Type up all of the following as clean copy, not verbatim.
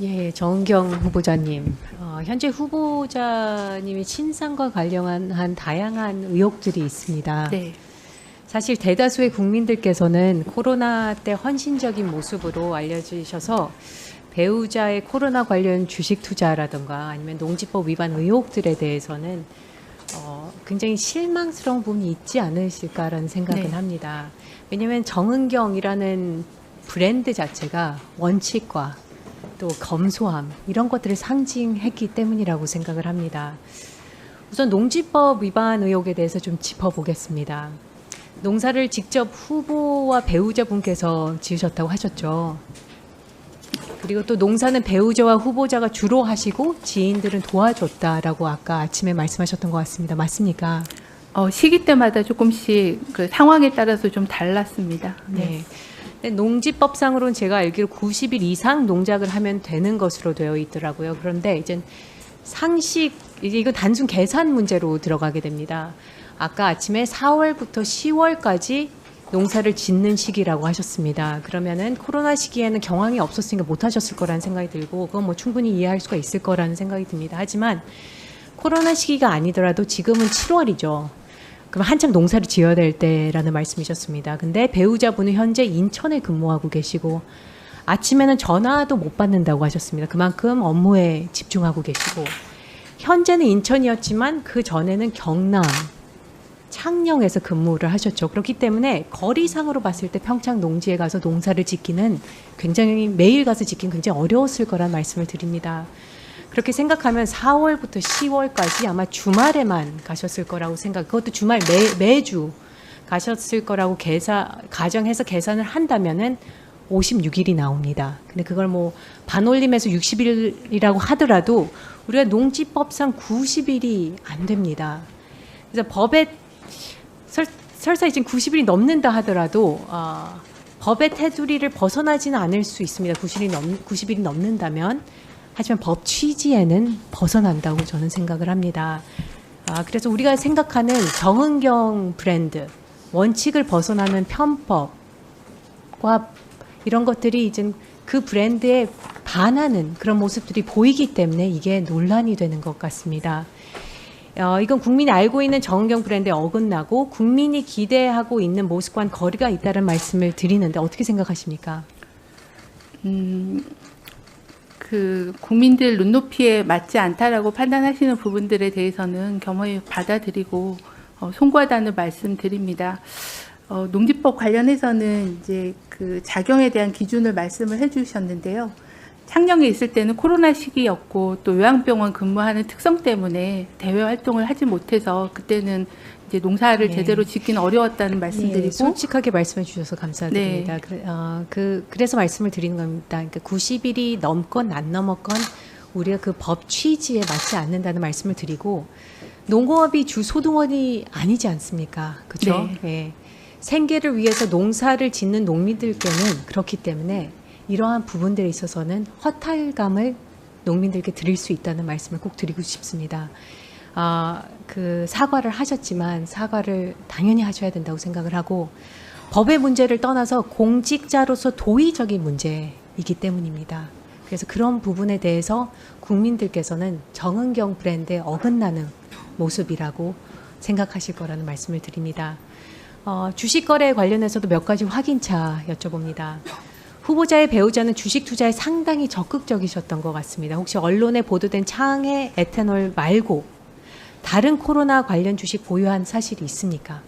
예, 정은경 후보자님. 현재 후보자님이 친상과 관련한 다양한 의혹들이 있습니다. 네. 사실 대다수의 국민들께서는 코로나 때 헌신적인 모습으로 알려지셔서 배우자의 코로나 관련 주식 투자라든가 아니면 농지법 위반 의혹들에 대해서는 굉장히 실망스러운 부분이 있지 않으실까라는 생각은 네. 합니다. 왜냐하면 정은경이라는 브랜드 자체가 원칙과 또 검소함 이런 것들을 상징했기 때문이라고 생각을 합니다. 우선 농지법 위반 의혹에 대해서 좀 짚어보겠습니다. 농사를 직접 후보와 배우자분께서 지으셨다고 하셨죠. 그리고 또 농사는 배우자와 후보자가 주로 하시고 지인들은 도와줬다라고 아까 아침에 말씀하셨던 것 같습니다. 맞습니까? 시기 때마다 조금씩 그 상황에 따라서 좀 달랐습니다. 네. 농지법상으로는 제가 알기로 90일 이상 농작을 하면 되는 것으로 되어 있더라고요. 그런데 이제 상식, 이거 단순 계산 문제로 들어가게 됩니다. 아까 아침에 4월부터 10월까지 농사를 짓는 시기라고 하셨습니다. 그러면은 코로나 시기에는 경황이 없었으니까 못 하셨을 거라는 생각이 들고 그건 뭐 충분히 이해할 수가 있을 거라는 생각이 듭니다. 하지만 코로나 시기가 아니더라도 지금은 7월이죠. 그럼 한창 농사를 지어야 될 때라는 말씀이셨습니다. 근데 배우자분은 현재 인천에 근무하고 계시고 아침에는 전화도 못 받는다고 하셨습니다. 그만큼 업무에 집중하고 계시고 현재는 인천이었지만 그 전에는 경남, 창녕에서 근무를 하셨죠. 그렇기 때문에 거리상으로 봤을 때 평창 농지에 가서 농사를 짓기는 굉장히 매일 가서 짓기는 굉장히 어려웠을 거란 말씀을 드립니다. 그렇게 생각하면 4월부터 10월까지 아마 주말에만 가셨을 거라고 그것도 주말 매주 가셨을 거라고 가정해서 계산을 한다면은 56일이 나옵니다. 근데 그걸 뭐 반올림해서 60일이라고 하더라도 우리가 농지법상 90일이 안 됩니다. 그래서 법에 설사 이제 90일이 넘는다 하더라도 법의 테두리를 벗어나지는 않을 수 있습니다. 90일이 넘는다면. 하지만 법 취지에는 벗어난다고 저는 생각을 합니다. 그래서 우리가 생각하는 정은경 브랜드, 원칙을 벗어나는 편법과 이런 것들이 이제 그 브랜드에 반하는 그런 모습들이 보이기 때문에 이게 논란이 되는 것 같습니다. 이건 국민이 알고 있는 정은경 브랜드에 어긋나고 국민이 기대하고 있는 모습과는 거리가 있다는 말씀을 드리는데 어떻게 생각하십니까? 그 국민들 눈높이에 맞지 않다라고 판단하시는 부분들에 대해서는 겸허히 받아들이고 송구하다는 말씀드립니다. 농지법 관련해서는 이제 그 작용에 대한 기준을 말씀을 해주셨는데요. 창녕에 있을 때는 코로나 시기였고 또 요양병원 근무하는 특성 때문에 대외 활동을 하지 못해서 그때는 이제 농사를 네. 제대로 짓기는 어려웠다는 말씀드리고 솔직하게 말씀해 주셔서 감사드립니다. 네. 그래서 말씀을 드리는 겁니다. 그러니까 90일이 넘건 안 넘었건 우리가 그 법 취지에 맞지 않는다는 말씀을 드리고 농업이 주 소득원이 아니지 않습니까? 그렇죠? 네. 네. 생계를 위해서 농사를 짓는 농민들께는 그렇기 때문에 이러한 부분들에 있어서는 허탈감을 농민들께 드릴 수 있다는 말씀을 꼭 드리고 싶습니다. 그 사과를 하셨지만 사과를 당연히 하셔야 된다고 생각을 하고 법의 문제를 떠나서 공직자로서 도의적인 문제이기 때문입니다. 그래서 그런 부분에 대해서 국민들께서는 정은경 브랜드에 어긋나는 모습이라고 생각하실 거라는 말씀을 드립니다. 주식 거래 관련해서도 몇 가지 확인차 여쭤봅니다. 후보자의 배우자는 주식 투자에 상당히 적극적이셨던 것 같습니다. 혹시 언론에 보도된 창해 에탄올 말고 다른 코로나 관련 주식 보유한 사실이 있습니까?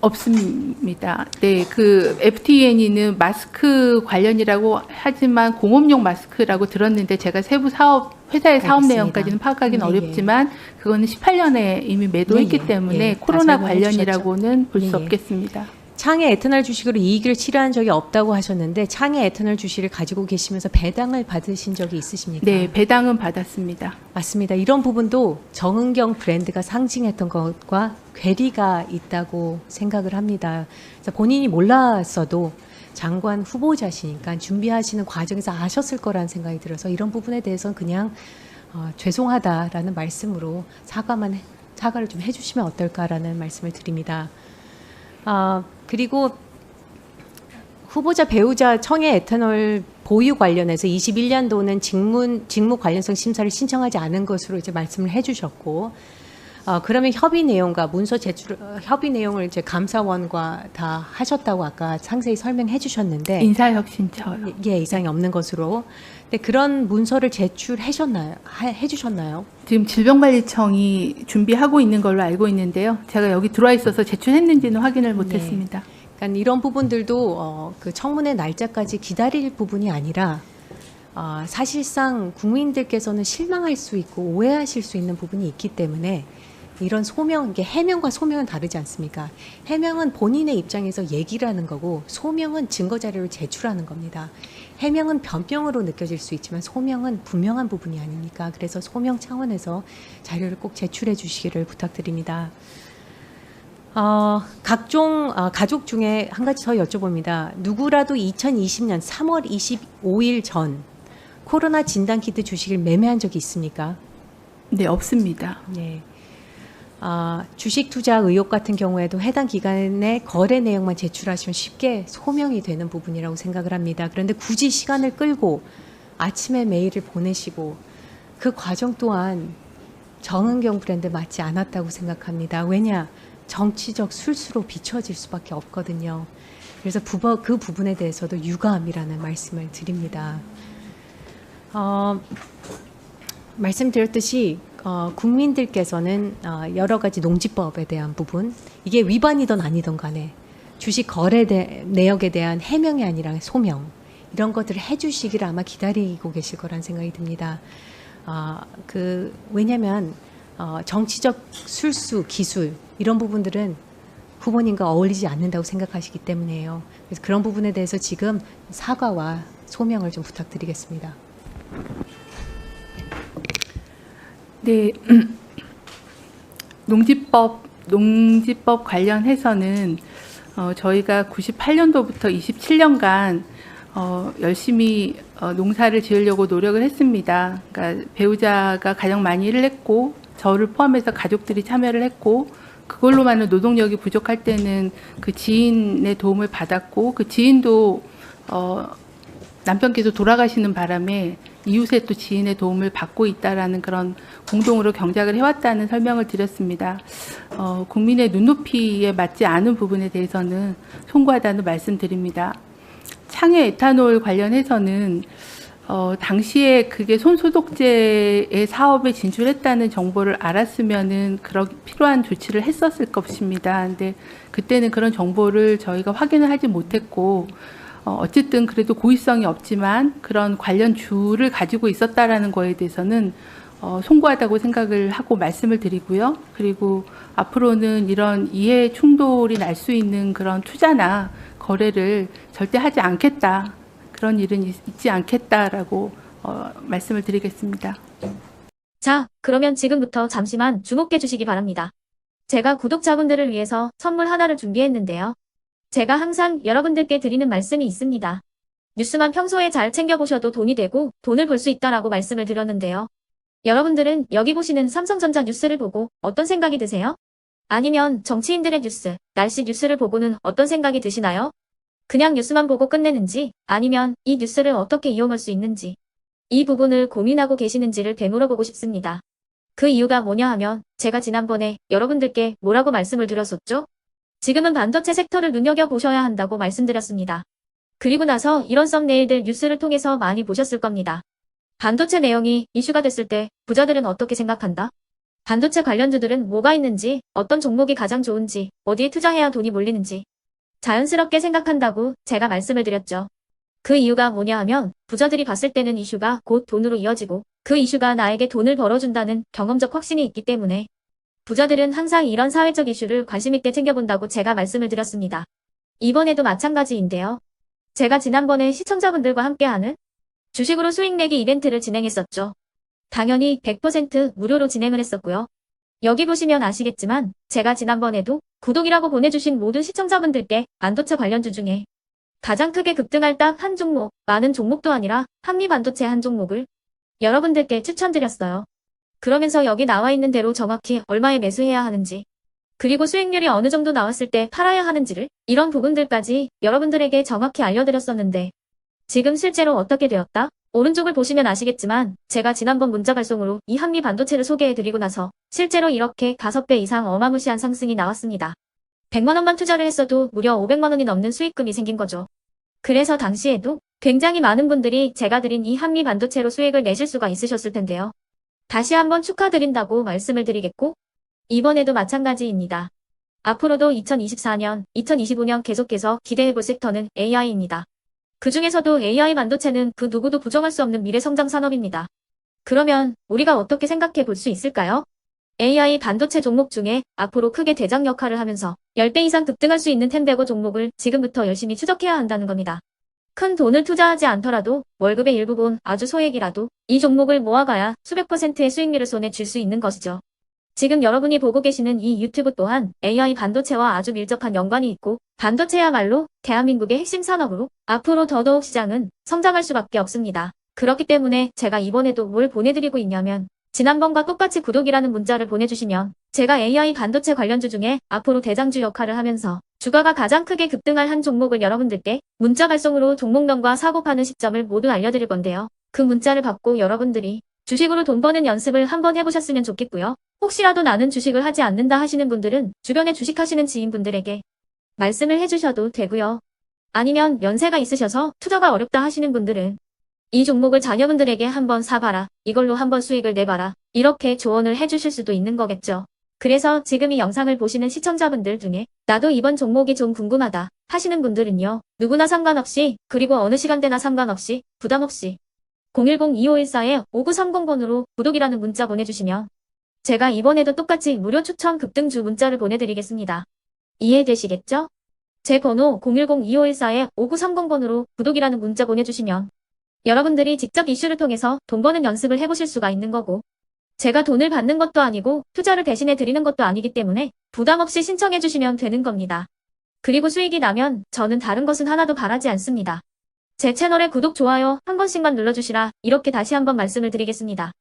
없습니다. 네, 그 FTN이는 마스크 관련이라고 하지만 공업용 마스크라고 들었는데 제가 세부 회사의 사업 알겠습니다. 내용까지는 파악하기는 예, 예. 어렵지만 그거는 18년에 이미 매도했기 예, 예. 때문에 예, 코로나 다 설명해 관련이라고는 볼 수 예, 예. 없겠습니다. 창해 에탄올 주식으로 이익을 취하한 적이 없다고 하셨는데 창해 에탄올 주식을 가지고 계시면서 배당을 받으신 적이 있으십니까? 네, 배당은 받았습니다. 맞습니다. 이런 부분도 정은경 브랜드가 상징했던 것과 괴리가 있다고 생각을 합니다. 그래서 본인이 몰랐어도 장관 후보자시니까 준비하시는 과정에서 아셨을 거라는 생각이 들어서 이런 부분에 대해서는 그냥 죄송하다라는 말씀으로 사과를 좀 해주시면 어떨까라는 말씀을 드립니다. 그리고 후보자 배우자 청해 에탄올 보유 관련해서 21년도는 직무 관련성 심사를 신청하지 않은 것으로 이제 말씀을 해주셨고, 그러면 협의 내용과 문서 제출 협의 내용을 이제 감사원과 다 하셨다고 아까 상세히 설명해 주셨는데, 인사혁신처요. 예, 이상이 없는 것으로. 근데 그런 문서를 제출하셨나요? 해주셨나요? 지금 질병관리청이 준비하고 있는 걸로 알고 있는데요. 제가 여기 들어와 있어서 제출했는지는 확인을 못했습니다. 그러니까 이런 부분들도 그 청문회 날짜까지 기다릴 부분이 아니라 사실상 국민들께서는 실망할 수 있고 오해하실 수 있는 부분이 있기 때문에 이런 소명, 이게 해명과 소명은 다르지 않습니까? 해명은 본인의 입장에서 얘기를 하는 거고 소명은 증거 자료를 제출하는 겁니다. 해명은 변명으로 느껴질 수 있지만 소명은 분명한 부분이 아니니까 그래서 소명 차원에서 자료를 꼭 제출해 주시기를 부탁드립니다. 각종 가족 중에 한 가지 더 여쭤봅니다. 누구라도 2020년 3월 25일 전 코로나 진단키트 주식을 매매한 적이 있습니까? 네, 없습니다. 네. 주식 투자 의혹 같은 경우에도 해당 기간에 거래 내용만 제출하시면 쉽게 소명이 되는 부분이라고 생각을 합니다. 그런데 굳이 시간을 끌고 아침에 메일을 보내시고 그 과정 또한 정은경 브랜드 맞지 않았다고 생각합니다. 왜냐? 정치적 술수로 비춰질 수밖에 없거든요. 그래서 그 부분에 대해서도 유감이라는 말씀을 드립니다. 말씀드렸듯이 국민들께서는 여러 가지 농지법에 대한 부분, 이게 위반이든 아니든 간에 주식 거래 내역에 대한 해명이 아니라 소명, 이런 것들을 해주시기를 아마 기다리고 계실 거란 생각이 듭니다. 왜냐하면 정치적 술수, 기술 이런 부분들은 후보님과 어울리지 않는다고 생각하시기 때문이에요. 그래서 그런 부분에 대해서 지금 사과와 소명을 좀 부탁드리겠습니다. 네, 농지법 관련해서는 저희가 98년도부터 27년간 열심히 농사를 지으려고 노력을 했습니다. 그러니까 배우자가 가장 많이 일을 했고 저를 포함해서 가족들이 참여를 했고 그걸로만은 노동력이 부족할 때는 그 지인의 도움을 받았고 그 지인도 남편께서 돌아가시는 바람에 이웃의 또 지인의 도움을 받고 있다라는 그런 공동으로 경작을 해왔다는 설명을 드렸습니다. 국민의 눈높이에 맞지 않은 부분에 대해서는 송구하다는 말씀드립니다. 창외 에탄올 관련해서는 당시에 그게 손소독제의 사업에 진출했다는 정보를 알았으면은 그런 필요한 조치를 했었을 것입니다. 근데 그때는 그런 정보를 저희가 확인을 하지 못했고 어쨌든 그래도 고의성이 없지만 그런 관련 주를 가지고 있었다라는 거에 대해서는 송구하다고 생각을 하고 말씀을 드리고요. 그리고 앞으로는 이런 이해 충돌이 날 수 있는 그런 투자나 거래를 절대 하지 않겠다. 그런 일은 있지 않겠다라고 말씀을 드리겠습니다. 자, 그러면 지금부터 잠시만 주목해 주시기 바랍니다. 제가 구독자분들을 위해서 선물 하나를 준비했는데요. 제가 항상 여러분들께 드리는 말씀이 있습니다. 뉴스만 평소에 잘 챙겨보셔도 돈이 되고 돈을 벌 수 있다라고 말씀을 드렸는데요. 여러분들은 여기 보시는 삼성전자 뉴스를 보고 어떤 생각이 드세요? 아니면 정치인들의 뉴스, 날씨 뉴스를 보고는 어떤 생각이 드시나요? 그냥 뉴스만 보고 끝내는지 아니면 이 뉴스를 어떻게 이용할 수 있는지 이 부분을 고민하고 계시는지를 되물어보고 싶습니다. 그 이유가 뭐냐 하면 제가 지난번에 여러분들께 뭐라고 말씀을 드렸었죠? 지금은 반도체 섹터를 눈여겨보셔야 한다고 말씀드렸습니다. 그리고 나서 이런 썸네일들 뉴스를 통해서 많이 보셨을 겁니다. 반도체 내용이 이슈가 됐을 때 부자들은 어떻게 생각한다? 반도체 관련주들은 뭐가 있는지, 어떤 종목이 가장 좋은지, 어디에 투자해야 돈이 몰리는지 자연스럽게 생각한다고 제가 말씀을 드렸죠. 그 이유가 뭐냐 하면 부자들이 봤을 때는 이슈가 곧 돈으로 이어지고 그 이슈가 나에게 돈을 벌어준다는 경험적 확신이 있기 때문에 부자들은 항상 이런 사회적 이슈를 관심 있게 챙겨본다고 제가 말씀을 드렸습니다. 이번에도 마찬가지인데요. 제가 지난번에 시청자분들과 함께하는 주식으로 수익 내기 이벤트를 진행했었죠. 당연히 100% 무료로 진행을 했었고요. 여기 보시면 아시겠지만 제가 지난번에도 구독이라고 보내주신 모든 시청자분들께 반도체 관련주 중에 가장 크게 급등할 딱 한 종목, 많은 종목도 아니라 한미반도체 한 종목을 여러분들께 추천드렸어요. 그러면서 여기 나와 있는 대로 정확히 얼마에 매수해야 하는지, 그리고 수익률이 어느 정도 나왔을 때 팔아야 하는지를 이런 부분들까지 여러분들에게 정확히 알려드렸었는데 지금 실제로 어떻게 되었다? 오른쪽을 보시면 아시겠지만 제가 지난번 문자 발송으로 이 한미 반도체를 소개해드리고 나서 실제로 이렇게 5배 이상 어마무시한 상승이 나왔습니다. 100만 원만 투자를 했어도 무려 500만 원이 넘는 수익금이 생긴 거죠. 그래서 당시에도 굉장히 많은 분들이 제가 드린 이 한미 반도체로 수익을 내실 수가 있으셨을 텐데요. 다시 한번 축하드린다고 말씀을 드리겠고 이번에도 마찬가지입니다. 앞으로도 2024년, 2025년 계속해서 기대해볼 섹터는 AI입니다. 그 중에서도 AI 반도체는 그 누구도 부정할 수 없는 미래 성장 산업입니다. 그러면 우리가 어떻게 생각해 볼 수 있을까요? AI 반도체 종목 중에 앞으로 크게 대장 역할을 하면서 10배 이상 급등할 수 있는 템베고 종목을 지금부터 열심히 추적해야 한다는 겁니다. 큰 돈을 투자하지 않더라도 월급의 일부분 아주 소액이라도 이 종목을 모아가야 수백 %의 수익률을 손에 쥘 수 있는 것이죠. 지금 여러분이 보고 계시는 이 유튜브 또한 AI 반도체와 아주 밀접한 연관이 있고 반도체야말로 대한민국의 핵심 산업으로 앞으로 더더욱 시장은 성장할 수밖에 없습니다. 그렇기 때문에 제가 이번에도 뭘 보내드리고 있냐면 지난번과 똑같이 구독이라는 문자를 보내주시면 제가 AI 반도체 관련주 중에 앞으로 대장주 역할을 하면서 주가가 가장 크게 급등할 한 종목을 여러분들께 문자 발송으로 종목명과 사고 파는 시점을 모두 알려드릴 건데요. 그 문자를 받고 여러분들이 주식으로 돈 버는 연습을 한번 해보셨으면 좋겠고요. 혹시라도 나는 주식을 하지 않는다 하시는 분들은 주변에 주식하시는 지인분들에게 말씀을 해주셔도 되고요. 아니면 연세가 있으셔서 투자가 어렵다 하시는 분들은 이 종목을 자녀분들에게 한번 사봐라. 이걸로 한번 수익을 내봐라. 이렇게 조언을 해주실 수도 있는 거겠죠. 그래서 지금 이 영상을 보시는 시청자분들 중에 나도 이번 종목이 좀 궁금하다 하시는 분들은요. 누구나 상관없이 그리고 어느 시간대나 상관없이 부담 없이 010-2514-5930번으로 구독이라는 문자 보내주시면 제가 이번에도 똑같이 무료 추천 급등주 문자를 보내드리겠습니다. 이해되시겠죠? 제 번호 010-2514-5930번으로 구독이라는 문자 보내주시면 여러분들이 직접 이슈를 통해서 돈 버는 연습을 해보실 수가 있는 거고 제가 돈을 받는 것도 아니고 투자를 대신해 드리는 것도 아니기 때문에 부담 없이 신청해 주시면 되는 겁니다. 그리고 수익이 나면 저는 다른 것은 하나도 바라지 않습니다. 제 채널에 구독, 좋아요 한 번씩만 눌러주시라 이렇게 다시 한번 말씀을 드리겠습니다.